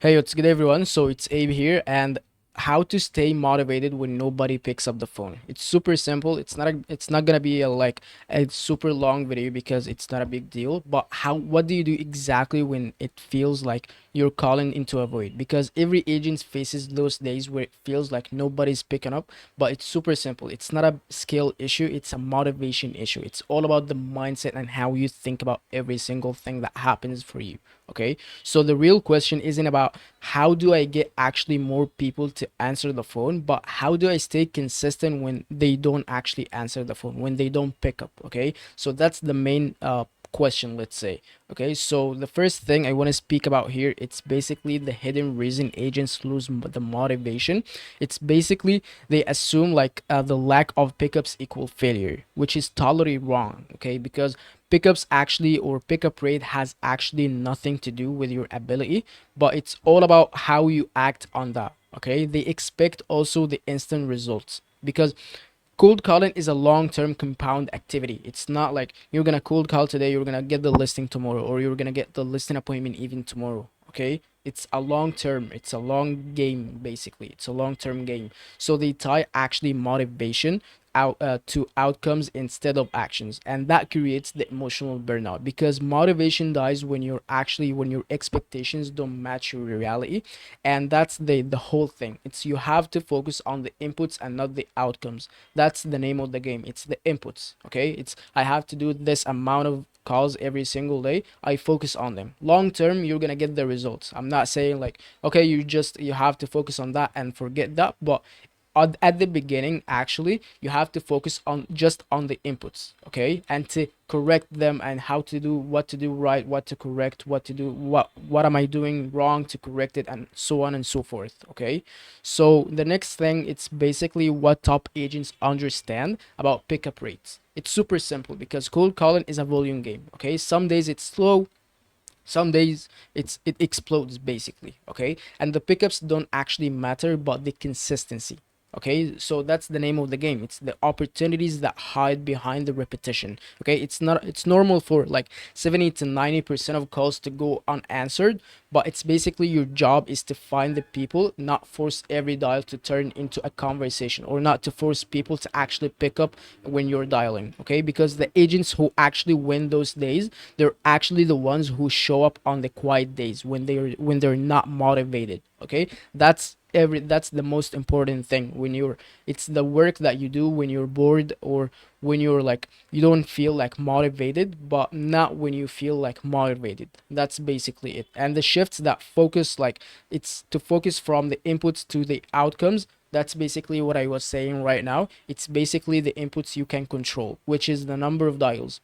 Hey, what's good, everyone? So it's Abe here, and how to stay motivated when nobody picks up the phone. It's super simple. It's not gonna be a super long video because it's not a big deal. But what do you do exactly when it feels like you're calling into a void? Because every agent faces those days where it feels like nobody's picking up. But it's super simple. It's not a skill issue. It's a motivation issue. It's all about the mindset and how you think about every single thing that happens for you. Okay, so the real question isn't about how do I get actually more people to answer the phone, but how do I stay consistent when they don't actually answer the phone, when they don't pick up. Okay, so that's the main question, let's say. Okay, so the first thing I want to speak about here, it's basically the hidden reason agents lose the motivation. It's basically they assume the lack of pickups equal failure, which is totally wrong. Okay, because pickups actually, or pickup rate, has actually nothing to do with your ability, but it's all about how you act on that. Okay, they expect also the instant results because cold calling is a long-term compound activity. It's not like you're gonna cold call today, you're gonna get the listing tomorrow, or you're gonna get the listing appointment even tomorrow. Okay, it's a long term, it's a long game. Basically, it's a long-term game. So they tie actually motivation out to outcomes instead of actions, and that creates the emotional burnout because motivation dies when your expectations don't match your reality. And that's the whole thing. It's you have to focus on the inputs and not the outcomes. That's the name of the game. It's the inputs. Okay, it's I have to do this amount of calls every single day. I focus on them. Long term, you're gonna get the results. I'm not saying like, okay, you have to focus on that and forget that, but at the beginning, actually, you have to focus on just on the inputs. Okay, and to correct them, and how to do, what to do right, what to correct, what to do, what am I doing wrong to correct it, and so on and so forth. Okay, so the next thing, it's basically what top agents understand about pickup rates. It's super simple because cold calling is a volume game. Okay, some days it's slow, some days it explodes basically. Okay, and the pickups don't actually matter, but the consistency. Okay, so that's the name of the game. It's the opportunities that hide behind the repetition. Okay, it's normal for like 70 to 90% of calls to go unanswered, but it's basically your job is to find the people, not force every dial to turn into a conversation, or not to force people to actually pick up when you're dialing. Okay, because the agents who actually win those days, they're actually the ones who show up on the quiet days when they're not motivated. Okay, that's the most important thing. When you're It's the work that you do when you're bored, or when you're like you don't feel like motivated, but not when you feel like motivated. That's basically it. And the shifts that focus, like, it's to focus from the inputs to the outcomes. That's basically what I was saying right now. It's basically the inputs you can control, which is the number of dials,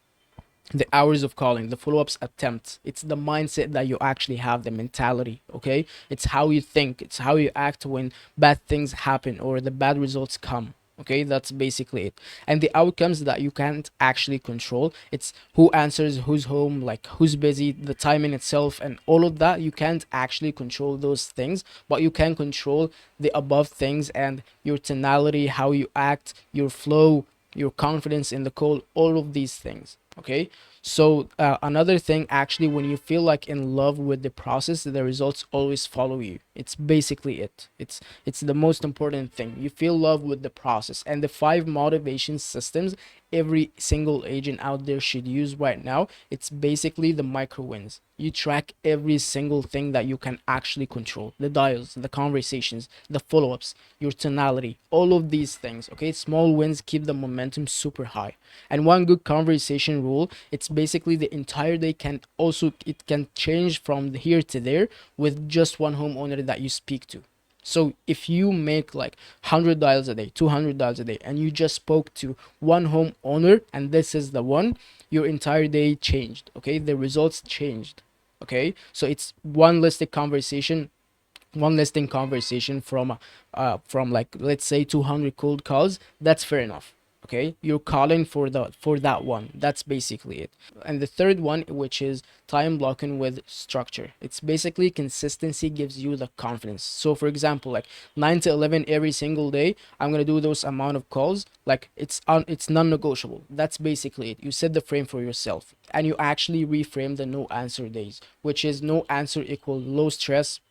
the hours of calling, the follow-ups attempts. It's the mindset that you actually have, the mentality. Okay, it's how you think, it's how you act when bad things happen or the bad results come. Okay, that's basically it. And the outcomes that you can't actually control, it's who answers, who's home, like who's busy, the timing itself, and all of that. You can't actually control those things, but you can control the above things, and your tonality, how you act, your flow, your confidence in the call, all of these things. Okay, so another thing, actually, when you feel like in love with the process, the results always follow you. It's basically it. It's the most important thing. You feel love with the process. And the five motivation systems every single agent out there should use right now, it's basically the micro wins. You track every single thing that you can actually control: the dials, the conversations, the follow-ups, your tonality, all of these things. Okay, small wins keep the momentum super high. And one good conversation rule, it's basically the entire day can also, it can change from here to there with just one homeowner that you speak to. So if you make like 100 dials a day, 200 dials a day, and you just spoke to one homeowner, and this is the one, your entire day changed. Okay, the results changed. Okay, so it's one listing conversation from, like, let's say 200 cold calls. That's fair enough. Okay, you're calling for that one. That's basically it. And the third one, which is time blocking with structure, it's basically consistency gives you the confidence. So for example, like 9 to 11 every single day, I'm gonna do those amount of calls. Like, it's non-negotiable. That's basically it. You set the frame for yourself, and you actually reframe the no answer days, which is no answer equal low stress,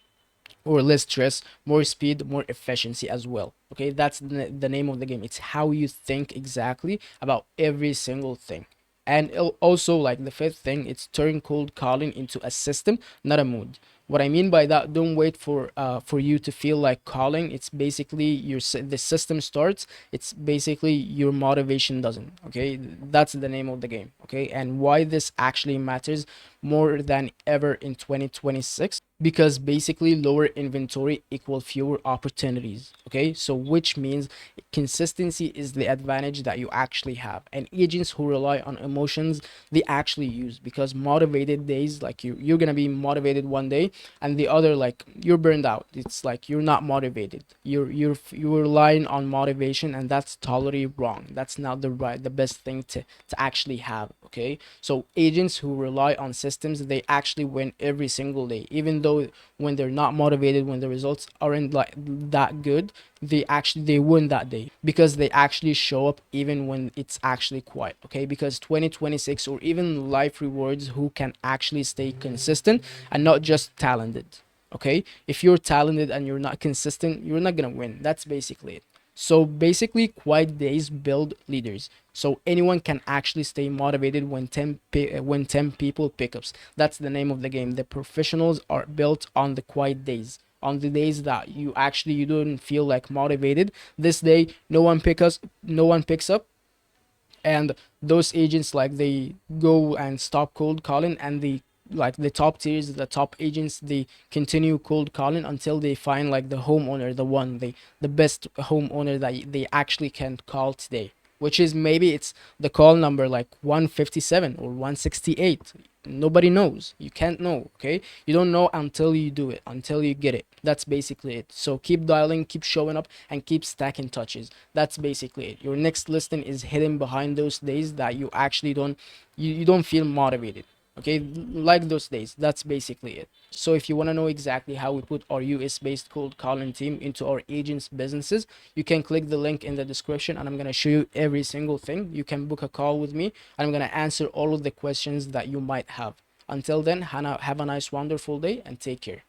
or less stress, more speed, more efficiency as well. Okay, that's the name of the game. It's how you think exactly about every single thing. And also, like the fifth thing, it's turn cold calling into a system, not a mood. What I mean by that, don't wait for you to feel like calling. It's basically the system starts. It's basically your motivation doesn't. Okay, that's the name of the game. Okay, and why this actually matters more than ever in 2026, because basically lower inventory equal fewer opportunities. Okay, so which means consistency is the advantage that you actually have, and agents who rely on emotions, they actually use, because motivated days, like you're gonna be motivated one day, and the other, like, you're burned out. It's like you're not motivated. You're relying on motivation, and that's totally wrong. That's not the best thing to actually have. Okay, so agents who rely on systems, they actually win every single day, even though when they're not motivated, when the results aren't like that good, they win that day, because they actually show up even when it's actually quiet. Okay, because 2026, or even life rewards who can actually stay consistent and not just talented. Okay, if you're talented and you're not consistent, you're not gonna win. That's basically it. So basically, quiet days build leaders. So anyone can actually stay motivated when 10 people pickups. That's the name of the game. The professionals are built on the quiet days. On the days that you don't feel like motivated. This day, no one picks up, and those agents, like, they go and stop cold calling, and the top tiers, the top agents, they continue cold calling until they find like the homeowner, the best homeowner that they actually can call today, which is maybe it's the call number like 157 or 168. Nobody knows. You can't know. Okay, you don't know until you do it, until you get it. That's basically it. So keep dialing, keep showing up, and keep stacking touches. That's basically it. Your next listing is hidden behind those days that you actually you don't feel motivated. Okay, like those days. That's basically it. So if you want to know exactly how we put our US based cold calling team into our agents businesses, you can click the link in the description, and I'm going to show you every single thing. You can book a call with me, and I'm going to answer all of the questions that you might have. Until then, Hannah, have a nice wonderful day, and take care.